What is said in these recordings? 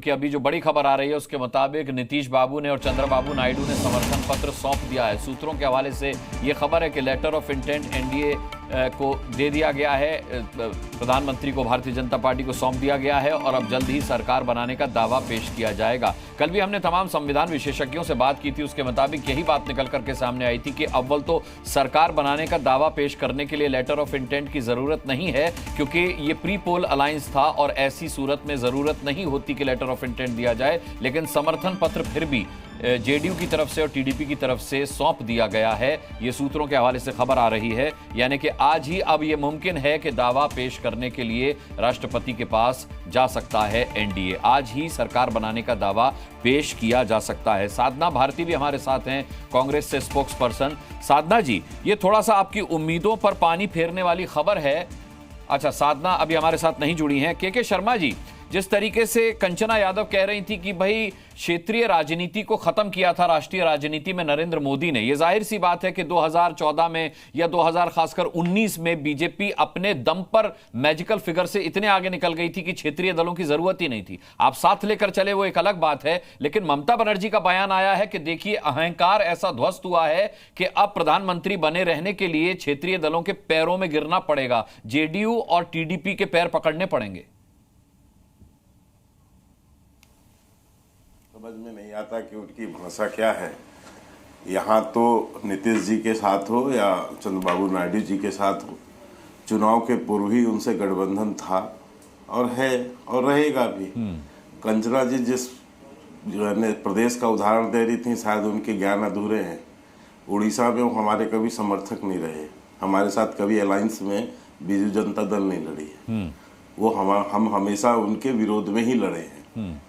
कि अभी जो बड़ी खबर आ रही है उसके मुताबिक नीतीश बाबू ने और चंद्रबाबू नायडू ने समर्थन पत्र सौंप दिया है। सूत्रों के हवाले से ये खबर है कि लेटर ऑफ इंटेंट एनडीए को दे दिया गया है, प्रधानमंत्री को भारतीय जनता पार्टी को सौंप दिया गया है और अब जल्द ही सरकार बनाने का दावा पेश किया जाएगा। कल भी हमने तमाम संविधान विशेषज्ञों से बात की थी, उसके मुताबिक यही बात निकल करके सामने आई थी कि अव्वल तो सरकार बनाने का दावा पेश करने के लिए लेटर ऑफ इंटेंट की जरूरत नहीं है, क्योंकि ये प्री पोल अलायंस था और ऐसी सूरत में जरूरत नहीं होती कि लेटर ऑफ इंटेंट दिया जाए। लेकिन समर्थन पत्र फिर भी जेडीयू की तरफ से और टीडीपी की तरफ से सौंप दिया गया है। ये सूत्रों के हवाले से खबर आ रही है, यानी कि आज ही अब ये मुमकिन है कि दावा पेश करने के लिए राष्ट्रपति के पास जा सकता है एनडीए। आज ही सरकार बनाने का दावा पेश किया जा सकता है। साधना भारती भी हमारे साथ हैं, कांग्रेस से स्पोक्स पर्सन। साधना जी, ये थोड़ा सा आपकी उम्मीदों पर पानी फेरने वाली खबर है। अच्छा, साधना अभी हमारे साथ नहीं जुड़ी हैं। के शर्मा जी, जिस तरीके से कंचना यादव कह रही थी कि भाई क्षेत्रीय राजनीति को खत्म किया था राष्ट्रीय राजनीति में नरेंद्र मोदी ने, यह जाहिर सी बात है कि 2014 में या 2000 खासकर 19 में बीजेपी अपने दम पर मैजिकल फिगर से इतने आगे निकल गई थी कि क्षेत्रीय दलों की जरूरत ही नहीं थी। आप साथ लेकर चले वो एक अलग बात है, लेकिन ममता बनर्जी का बयान आया है कि देखिए अहंकार ऐसा ध्वस्त हुआ है कि अब प्रधानमंत्री बने रहने के लिए क्षेत्रीय दलों के पैरों में गिरना पड़ेगा, जेडीयू और टीडीपी के पैर पकड़ने पड़ेंगे। समझ में नहीं आता कि उनकी भाषा क्या है। यहाँ तो नीतीश जी के साथ हो या चंद्रबाबू नायडू जी के साथ हो, चुनाव के पूर्व ही उनसे गठबंधन था और है और रहेगा भी। कंचना जी जिस जो है प्रदेश का उदाहरण दे रही थी, शायद उनके ज्ञान अधूरे हैं। उड़ीसा में वो हमारे कभी समर्थक नहीं रहे, हमारे साथ कभी अलायंस में बीजू जनता दल नहीं लड़ी है। वो हम हमेशा उनके विरोध में ही लड़े हैं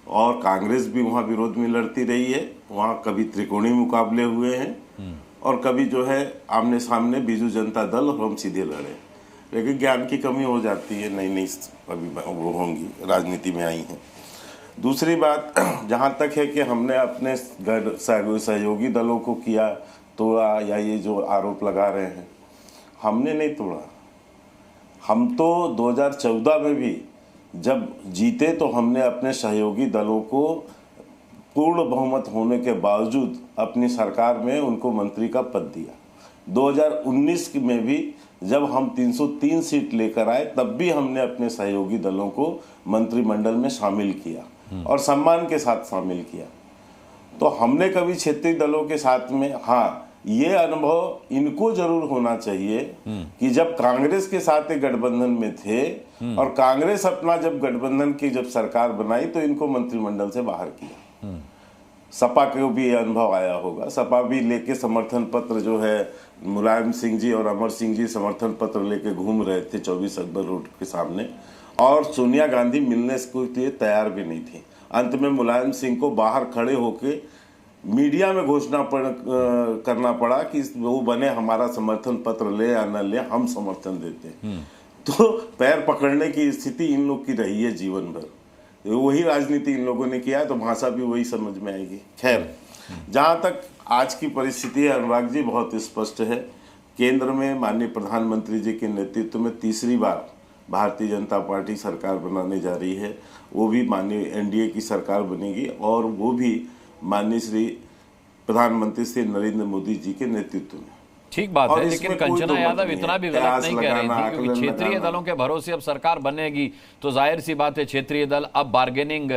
और कांग्रेस भी वहाँ विरोध में लड़ती रही है। वहाँ कभी त्रिकोणीय मुकाबले हुए हैं और कभी जो है आमने सामने बीजू जनता दल और हम सीधे लड़े। लेकिन ज्ञान की कमी हो जाती है, नई नई अभी वो होंगी, राजनीति में आई हैं। दूसरी बात, जहाँ तक है कि हमने अपने सहयोगी दलों को किया तोड़ा या ये जो आरोप लगा रहे हैं, हमने नहीं तोड़ा। हम तो 2014 में भी जब जीते तो हमने अपने सहयोगी दलों को पूर्ण बहुमत होने के बावजूद अपनी सरकार में उनको मंत्री का पद दिया। 2019 में भी जब हम 303 सीट लेकर आए तब भी हमने अपने सहयोगी दलों को मंत्रिमंडल में शामिल किया और सम्मान के साथ शामिल किया। तो हमने कभी क्षेत्रीय दलों के साथ में, हाँ, ये अनुभव इनको जरूर होना चाहिए कि जब कांग्रेस के साथ एक गठबंधन में थे और कांग्रेस अपना जब गठबंधन की जब सरकार बनाई तो इनको मंत्रिमंडल से बाहर किया। सपा को भी ये अनुभव आया होगा। सपा भी लेके समर्थन पत्र जो है, मुलायम सिंह जी और अमर सिंह जी समर्थन पत्र लेके घूम रहे थे 24 अकबर रोड के सामने, और सोनिया गांधी मिलने को लिए तैयार भी नहीं थी। अंत में मुलायम सिंह को बाहर खड़े होके मीडिया में घोषणा करना पड़ा कि वो बने, हमारा समर्थन पत्र ले या न ले, हम समर्थन देते हैं। तो पैर पकड़ने की स्थिति इन लोग की रही है जीवन भर। वही राजनीति इन लोगों ने किया, तो भाषा भी वही समझ में आएगी। खैर, जहाँ तक आज की परिस्थिति है अनुराग जी, बहुत स्पष्ट है। केंद्र में माननीय प्रधानमंत्री जी के नेतृत्व में तीसरी बार भारतीय जनता पार्टी सरकार बनाने जा रही है। वो भी माननीय एनडीए की सरकार बनेगी और वो भी माननीय श्री प्रधानमंत्री श्री नरेंद्र मोदी जी के नेतृत्व में। ठीक बात है, लेकिन कंचना यादव इतना भी गलत नहीं कह रही थी, क्योंकि क्षेत्रीय दलों के भरोसे अब सरकार बनेगी तो जाहिर सी बात है क्षेत्रीय दल अब बार्गेनिंग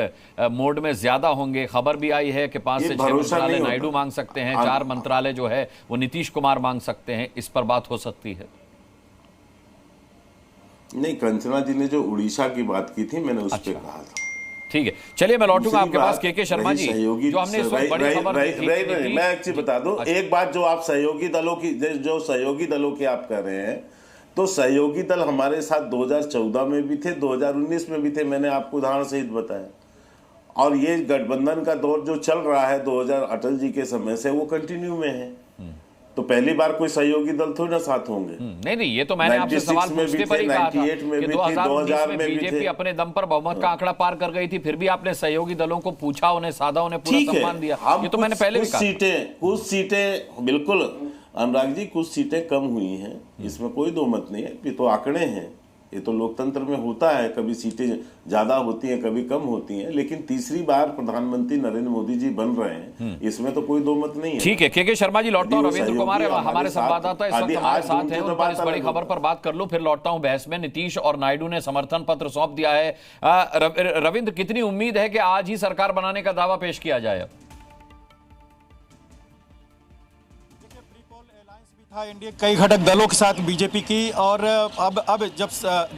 मोड में ज्यादा होंगे। खबर भी आई है कि 5 से 6 मंत्रालय नायडू मांग सकते हैं, 4 मंत्रालय जो है वो नीतीश कुमार मांग सकते हैं। इस पर बात हो सकती है? नहीं, कंचना जी ने जो उड़ीसा की बात की थी, मैंने उस पर कहा था। ठीक है, चलिए मैं लौटूंगा आपके पास। के शर्मा जी, जो हमने इस वक्त बड़ी खबर थी, मैं एक चीज बता दूं। एक बात, जो आप सहयोगी दलों की, जो सहयोगी दलों की आप कह रहे हैं, तो सहयोगी दल हमारे साथ 2014 में भी थे, 2019 में भी थे, मैंने आपको उदाहरण सहित बताया। और ये गठबंधन का दौर जो चल रहा है 2000 अटल जी के समय से, वो कंटिन्यू में है। तो पहली बार कोई सहयोगी दल थोड़ी ना साथ होंगे। नहीं, ये तो मैंने आपसे सवाल पूछते पर ही कहा था कि 2019 में बीजेपी अपने दम पर बहुमत का आंकड़ा पार कर गई थी, फिर भी आपने सहयोगी दलों को पूछा, उन्हें साधा, उन्हें पूरा सम्मान दिया। ये तो मैंने पहले भी कहा। कुछ सीटें बिल्कुल अनुराग जी, कुछ सीटें कम हुई हैं, इसमें कोई दो मत नहीं है। ये तो आंकड़े हैं, ये तो लोकतंत्र में होता है, कभी सीटें ज्यादा होती हैं, कभी कम होती हैं, लेकिन तीसरी बार प्रधानमंत्री नरेंद्र मोदी जी बन रहे हैं, इसमें तो कोई दो मत नहीं है। ठीक है, के शर्मा जी लौटता हूं। रविंद्र कुमार हमारे संवाददाता इस वक्त हमारे साथ हैं, उन पर इस बड़ी खबर पर बात कर लूं, फिर लौटता हूं बहस में। नीतीश और नायडू ने समर्थन पत्र सौंप दिया है। रविंद्र, कितनी उम्मीद है कि आज ही सरकार बनाने का दावा पेश किया जाए? था एनडीए कई घटक दलों के साथ बीजेपी की, और अब जब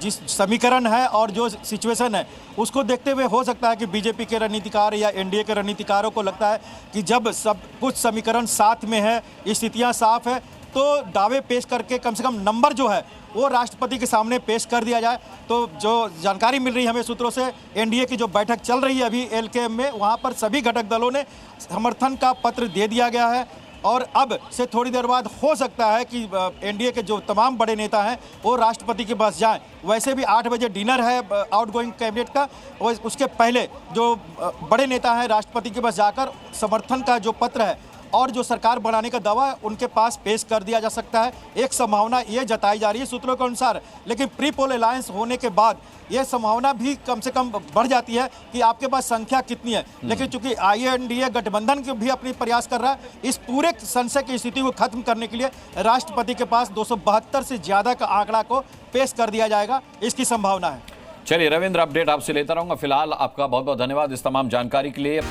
जिस समीकरण है और जो सिचुएशन है उसको देखते हुए हो सकता है कि बीजेपी के रणनीतिकार या एनडीए के रणनीतिकारों को लगता है कि जब सब कुछ समीकरण साथ में है, स्थितियां साफ है, तो दावे पेश करके कम से कम नंबर जो है वो राष्ट्रपति के सामने पेश कर दिया जाए। तो जो जानकारी मिल रही है हमें सूत्रों से, एनडीए की जो बैठक चल रही है अभी एलकेएम में, वहाँ पर सभी घटक दलों ने समर्थन का पत्र दे दिया गया है, और अब से थोड़ी देर बाद हो सकता है कि एनडीए के जो तमाम बड़े नेता हैं वो राष्ट्रपति के पास जाएं। वैसे भी 8 बजे डिनर है आउटगोइंग कैबिनेट का, उसके पहले जो बड़े नेता हैं राष्ट्रपति के पास जाकर समर्थन का जो पत्र है और जो सरकार बनाने का दावा है उनके पास पेश कर दिया जा सकता है। एक संभावना ये जताई जा रही है सूत्रों के अनुसार, लेकिन प्री पोल अलायंस होने के बाद ये संभावना भी कम से कम बढ़ जाती है कि आपके पास संख्या कितनी है। लेकिन चूंकि आईएनडीए गठबंधन भी अपनी प्रयास कर रहा है, इस पूरे संशय की स्थिति को खत्म करने के लिए राष्ट्रपति के पास 272 से ज्यादा का आंकड़ा को पेश कर दिया जाएगा, इसकी संभावना है। चलिए रविंद्र, अपडेट आपसे लेता रहूंगा। फिलहाल आपका बहुत बहुत धन्यवाद इस तमाम जानकारी के लिए।